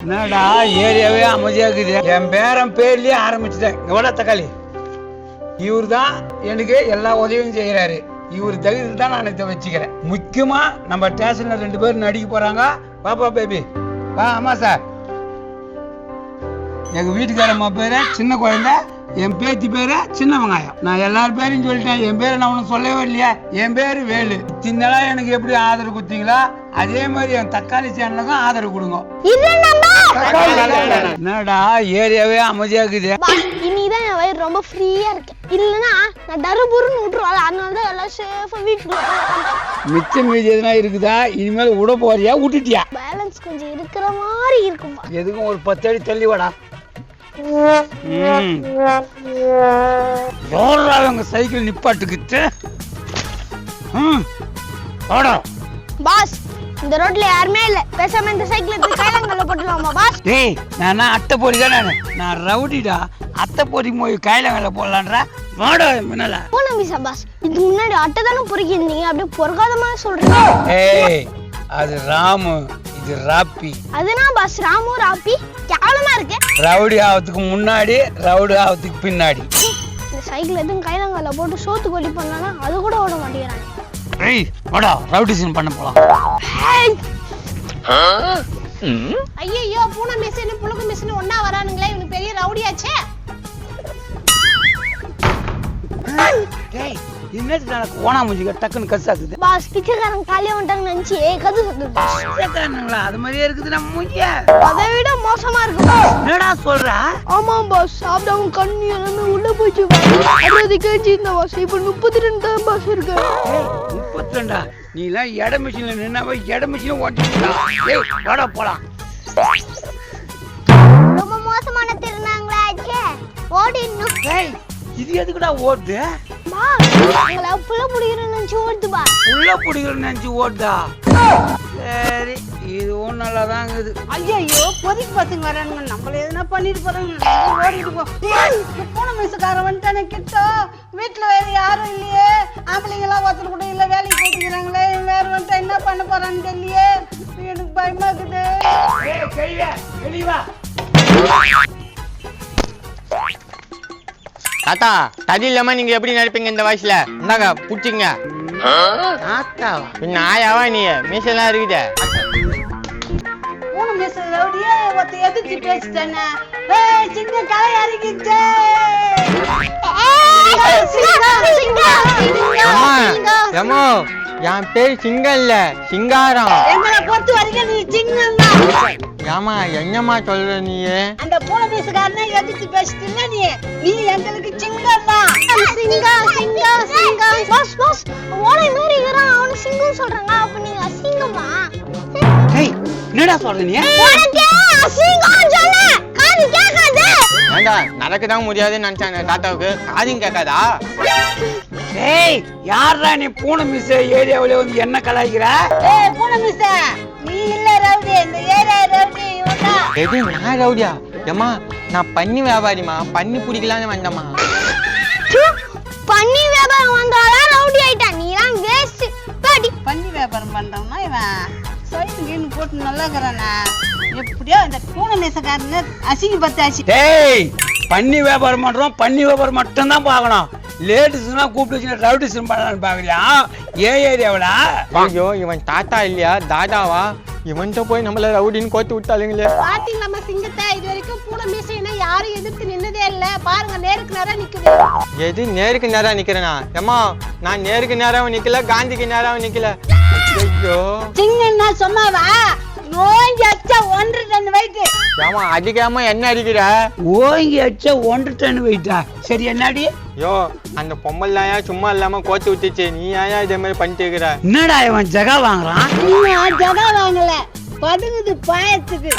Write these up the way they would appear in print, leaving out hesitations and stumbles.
என்னடா ஏரியாவே அமைதியாக்குது. என் பேரன் பேர்லயே ஆரம்பிச்சுட்டேன். எவ்வளோ தக்காளி இவர் தான் எனக்கு எல்லா உதவியும் செய்யறாரு. இவர் தகுதியில் தான் நான் இதை வச்சுக்கிறேன். முக்கியமா நம்ம ஸ்டேஷன்ல 2 பேரும் நடிக்க போறாங்க. பாப்பா பேபி வா. ஆமா சார், எங்க வீட்டுக்காரம்மா பேரு சின்ன குழந்தை, என் பேத்தி பேரு சின்ன வெங்காயம். நான் எல்லாரும் பேரையும் சொல்லிட்டேன். என் பேரை நான் ஒன்றும் சொல்லவே இல்லையா? என் பேரு வேலு. சின்னலா எனக்கு எப்படி ஆதரவு கொடுத்தீங்களா அதே மாதிரி என் தக்காளி சேனலுக்கும் ஆதரவு கொடுங்க. என்னடா ஏரியாவே அமைதியாக்குது. இனிதான் என் வயிறு ரொம்ப ஃப்ரீயா இருக்கு. இல்லனா நான் டருபுருன்னு விட்டுருவாள். அதனால தான் எல்லாம் சேஃபா வீட்டுக்குள்ள மிச்சம் மீதி எதுனா இருக்குதா? இனிமேல் விட போறியா விட்டுட்டியா? பேலன்ஸ் கொஞ்சம் இருக்கிற மாதிரி இருக்கும்பா. எதுக்கும் ஒரு 10 அடி தள்ளி வாடா. எவ்வளோ சைக்கிள் நிப்பாட்டுக்கிட்டு பாஸ், இந்த ரோட்ல யாருமே இல்ல. பேசாம இந்த சைக்கிள் எடுத்து கைலங்கல்ல போட்டுலாமா பாஸ்? டேய், நான் அட்டை பொறி தானே. நான் ரவுடிடா. அட்டை பொறி போய் கைலங்கல்ல போடலான்றா. வாடா முன்னால. போன மிஸ் பாஸ், இதுக்கு முன்னாடி அட்டை தானே பொறிக்கிறீங்க. அப்படியே பொறுக்காதமா சொல்றீங்க. ஏய், அது ராமு, இது ராப்பி. அதுனா பாஸ் ராமு ராப்பி கேவலமா இருக்கு. ரவுடி ஆவதுக்கு முன்னாடி, ரவுடி ஆவதுக்கு பின்னாடி. இந்த சைக்கிள் எதுவும் கைலங்கல்ல போட்டு சோத்து கொல்லி பண்ணானா அது கூட ஓட மாட்டேங்கிறாங்க. ஏய் வாடா, ரவுடிசன் பண்ண போலாம். ஐயோ, பூனை மிஸ்னு புழுகு மிஸ்னு ஒண்ணா வரானுங்களே. இவனுக்கு பெரிய ரவுடியாச்சே. டேய், இன்னைக்கு எனக்கு ஓனா மூஞ்சிக்க டக்குன்னு கசாக்குது. பாஸ், பிச்சைக்காரன் காலியா வந்துட்டாங்கன்னு நினைச்சு கது சொல்லுது. பிச்சைக்காரங்களா? அது மாதிரியே இருக்குது நம்ம மூஞ்சிய. அதை விட மோசமா இருக்கு. என்னடா சொல்ற? ஆமா பாஸ், சாப்பிட்டவங்க கண்ணு எல்லாமே உள்ள போச்சு. 60 கேஜி இந்த பாஸ். இப்ப 32 தான் பாஸ் இருக்கு. 32? நீ எல்லாம் எட மிஷின்ல நின்னாவே எட மிஷின் ஓட்டிட்டா. ஏய் வாடா போலாம். ரொம்ப மோசமான திருநாங்களாச்சே. ஓடிடணும். ஏய், இது எதுக்குடா ஓடுது? பாஸ், உங்களை புள்ள புடிக்கிறேன்னு நினைச்சு ஓடுது பாஸ். புள்ள புடிக்கிறேன்னு நினைச்சு ஓடுதா? சரி, இதுவும் நல்லா தான் இருக்குது. ஐயோ, பொதிக்கு பசங்க வரானுங்க. நம்மள எதுனா பண்ணிட்டு போறாங்க. ஓடிட்டு போ. பூனை மிஸ்காரன் வந்துட்டானே கிட்ட. வீட்டுல வேற யாரும் இல்லையே. ஆம்பளைங்க எல்லாம் ஒருத்தர் கூட இல்ல, வேலைக்கு போயிட்டுக்கிறாங்களே. வேற வந்துட்டா என்ன பண்ண போறான்னு தெரியலையே. எனக்கு பயமா இருக்குது. தாத்தா, தடி இல்லாம நீங்க எப்படி நடிப்பீங்க இந்த வயசுல? இந்தாங்க புடிச்சிங்க. பின்ன ஆயாவா நீ? மீசெல்லாம் இருக்குதே. பூனை மிஸ் ரவுடியே ஒருத்த எதிர்த்து பேசிட்டானே. சின்ன கலை அறிக்கிச்சே. ஏமா, என் பேர் சிங்கம் இல்ல, சிங்காரம். எங்களை பொறுத்த வரைக்கும் நீ சிங்கம் தான். ஏமா என்னம்மா சொல்ற நீ? அந்த பூனை மிஸ்காரனை எதிர்த்து பேசிட்டீங்க நீ. நீ எங்களுக்கு சிங்கம் தான். பாஸ் பாஸ், ஓனை மாதிரி இருக்கிறான். அவனுக்கு சிங்கம் சொல்றாங்க. அப்ப நீங்க அசிங்கமா? ஏய், என்னடா சொல்ற நீ? உனக்கு அசிங்கம் சொன்ன காது கேட்காது. ஏண்டா, நடக்கதான் முடியாதுன்னு நினைச்சாங்க தாத்தாவுக்கு. காதும் கேட்காதா? ஏய், யாரா நீ பூனை மிஸ் ஏரியாவில வந்து என்ன கலாய்க்கிற? ஏய் பூனை மிஸ், நீ இல்ல ரவுடி. இந்த ஏரியா ரவுடி இவன்டா. எது நான் ரவுடியா? ஏமா, நான் பன்னி வியாபாரிமா. பன்னி பிடிக்கலான்னு வந்தம்மா. பண்ணி வியாபாரம் வந்தாலும் ரவுடி ஆயிட்டா. நீலாம் வேஸ்ட். பாடி பன்னி வியாபாரம் பண்றவனா இவன் சைக்கிள் போட்டு நல்லா இருக்கிறானா? எப்படியோ இந்த பூனை மிஸ்காரன்னு அசிங்க பத்தாச்சு. டேய், பன்னி வியாபாரம் பண்றோம். பன்னி வியாபாரம் மட்டும் தான் பார்க்கணும். லேடிஸ்லாம் கூப்பிட்டு வச்சு ரவுடிசம் பண்ணலான்னு பாக்குறியா? ஏன் ஏரியாவில? ஐயோ, இவன் தாத்தா இல்லையா தாதாவா? இவன்கிட்ட போய் நம்மள ரவுடின்னு கோத்து விட்டாளுங்களே. பாத்தீங்க நம்ம சிங்கத்தை. இது வரைக்கும் பூனை மிஸ்னா யாரும் எதிர்த்து நின்னதே இல்ல. பாருங்க, நேருக்கு நேரா நிக்குது. எது நேருக்கு நேரா நிக்கிறேனா? ஏமா, நான் நேருக்கு நேராவும் நிக்கல, காந்திக்கு நேராவும் நிக்கல. ஐயோ, சிங்கன்னா சொன்னாவா? நோய்க்கு அச்சா 1 டன் வெயிட். ஏமா அடிக்காம என்ன அடிக்கிற? ஓங்கி அடிச்சா 1 டன் வெயிட்டா? சரி, என்னடி? யோ, அந்த பொம்மல்லாயா சும்மா இல்லாம கோத்து விட்டுச்சு. நீ ஏன் இதே மாதிரி பண்ணிட்டு இருக்கிற? என்னடா இவன் ஜகா வாங்குறான்? இன்னும் ஜகா வாங்கல, பதுங்குது பாயத்துக்கு.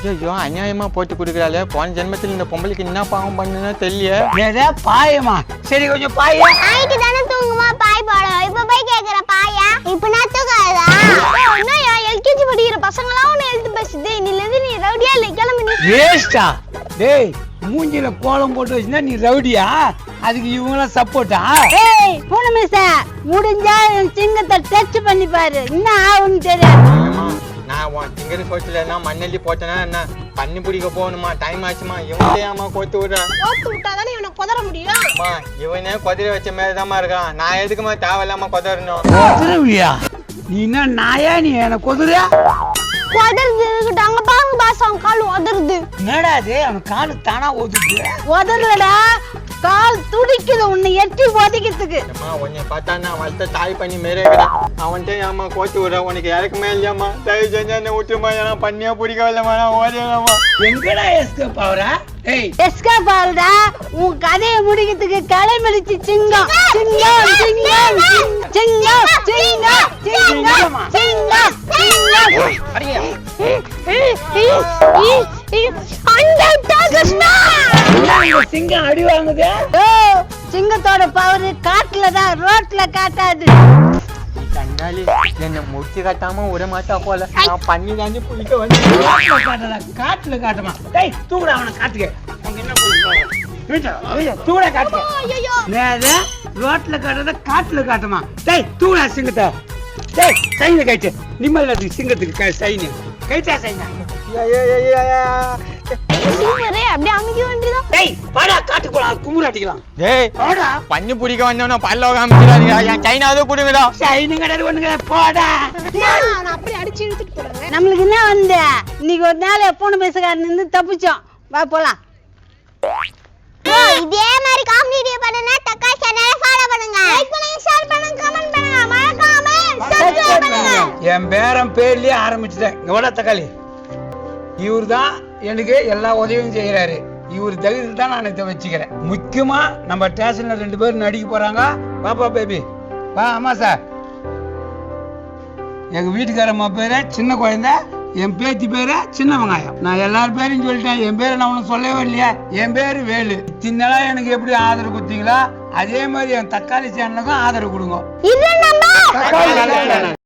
ஐயோ, அநியாயமா போட்டு கொடுக்குறாளே. போன ஜென்மத்தில் இந்த பொம்பளைக்கு என்ன பாவம் பண்ணுன்னு தெரியல. ஏதா பாயமா? சரி, கொஞ்சம் பாய. நைட்டு தானே தூங்குமா பாய் போட. இப்ப போய் கேக்குற பாயா? இப்ப நான் தூக்காதா? என்னயா எல்கேஜி படிக்கிற பசங்களாம் உன்னை எழுத்து பேசுது. இன்னிலிருந்து நீ ரவுடியா இல்லை, கிளம்பு நீ. வேஸ்டா? டேய், மூஞ்சில கோலம் போட்டு வச்சுனா நீ ரவுடியா? அதுக்கு இவங்களாம் சப்போர்ட்டா? ஏய் பூனை மிஸ், முடிஞ்சா சிங்கத்தை டச் பண்ணி பாரு. என்ன ஆகும்னு தெரியாது. நான் உன் திங்கிற சோத்துல என்ன மண்ணெல்லி போட்டேன்னா என்ன தண்ணி பிடிக்க போகணுமா டைம் ஆச்சுமா இவனையாமா கோத்து விடுற கோத்து விட்டாதானே இவனை குதற முடியும். அம்மா இவனே குதிரை வச்ச மாதிரிதாம்மா இருக்கான். நான் எதுக்குமா தேவையில்லாம குதறணும்? கொதிரவியா நீ என்ன நாயா நீ என்ன கொதிர உதருது இருக்கட்டும். அங்க பாருங்க பாஸ் அவன் கால் உதருது. என்னடா அது அவன் காலு தானா ஓதுது உதறலடா, கால் துடிக்குது உன்னை எட்டி உதைக்கிறதுக்கு. அம்மா உன்னை பார்த்தா நான் வளர்த்த தாய் பண்ணி மேரேக்கிறான். அவன்கிட்ட ஏமா கோத்து விடுற? உனக்கு இறக்குமே இல்லையாம்மா? தயவு செஞ்சு என்ன விட்டுமா, ஏன்னா பண்ணியா பிடிக்கவில்லம்மா, நான் ஓடிடலாமா? எங்கடா எஸ்கேப் ஆகுறா? ஏய் எஸ்கேப் ஆகுடா, உன் கதையை முடிக்கிறதுக்கு களமெடுத்து சிங்கம் சிங்கம் சிங்கம் சிங்கம் சிங்கம் சிங்கம் சிங்கம் சிங்கம். அடியா சிங்கம் அடி வாங்குது. ஓ, சிங்கத்தோட பவர் காட்டுல தான், ரோட்ல காட்டாது. கண்டாலி என்ன முடிச்சு காட்டாம விட மாட்டா போல. நான் பண்ணி தாண்டி பிடிக்க வந்து காட்டுல காட்டுமா? டேய் தூக்குடா அவனை காட்டுக்க. அவங்க என்ன பண்ணுவாங்க? தூக்குடா காட்டுக்க. நேரா ரோட்ல காட்டுறத காட்டுல காட்டுமா? டேய் தூக்குடா சிங்கத்தை. டேய் சைன கைட்டு நிம்மதில சிங்கத்துக்கு சைனு கைட்டா சைனா. சூப்பரே அப்படியே அமைக்க வேண்டியதான். டேய் வாடா காட்டுக்கு போலாம் குமுறாட்டிக்கலாம். டேய் போடா பண்ணி பிடிக்க வந்தவன பல்ல காமிக்கிறாங்க. என் சைனாவது கொடுங்கடா. சைனு கடை ஒண்ணுங்க போடா. நான் அப்படியே அடிச்சு இழுத்துட்டு போறேன். நம்மளுக்கு என்ன வந்து இன்னைக்கு ஒரு நாள் போன பேசுகாரன் இருந்து தப்பிச்சோம். வா போலாம். இதே மாதிரி காமெடி வீடியோ பண்ணனும்னா தக்கா சேனலை ஃபாலோ பண்ணுங்க. லைக் பண்ணுங்க, ஷேர் பண்ணுங்க, கமெண்ட் பண்ணுங்க, மறக்காம சப்ஸ்கிரைப் பண்ணுங்க. என் பேரன் பேர்லயே ஆரம்பிச்சுட்டேன். எவ்வளோ தக்காளி இவர் தான் எனக்கு எல்லா உதவியும் செய்யறாரு. இவர் தகுதியில் தான் நான் இதை வச்சுக்கிறேன். முக்கியமா நம்ம ஸ்டேஷன்ல 2 பேர் நடிக்க போறாங்க. பாப்பா பேபி வா. ஆமா சார், எங்க வீட்டுக்காரம்மா பேரு சின்ன குழந்தை, என் பேத்தி பேரு சின்ன வெங்காயம். நான் எல்லார் பேரையும் சொல்லிட்டேன். என் பேரை நான் ஒன்னும் சொல்லவே இல்லையா? என் பேரு வேலு. இத்தனை எனக்கு எப்படி ஆதரவு கொடுத்தீங்களா அதே மாதிரி என் தக்காளி சேனலுக்கும் ஆதரவு கொடுங்க. இது நம்ம தக்காளி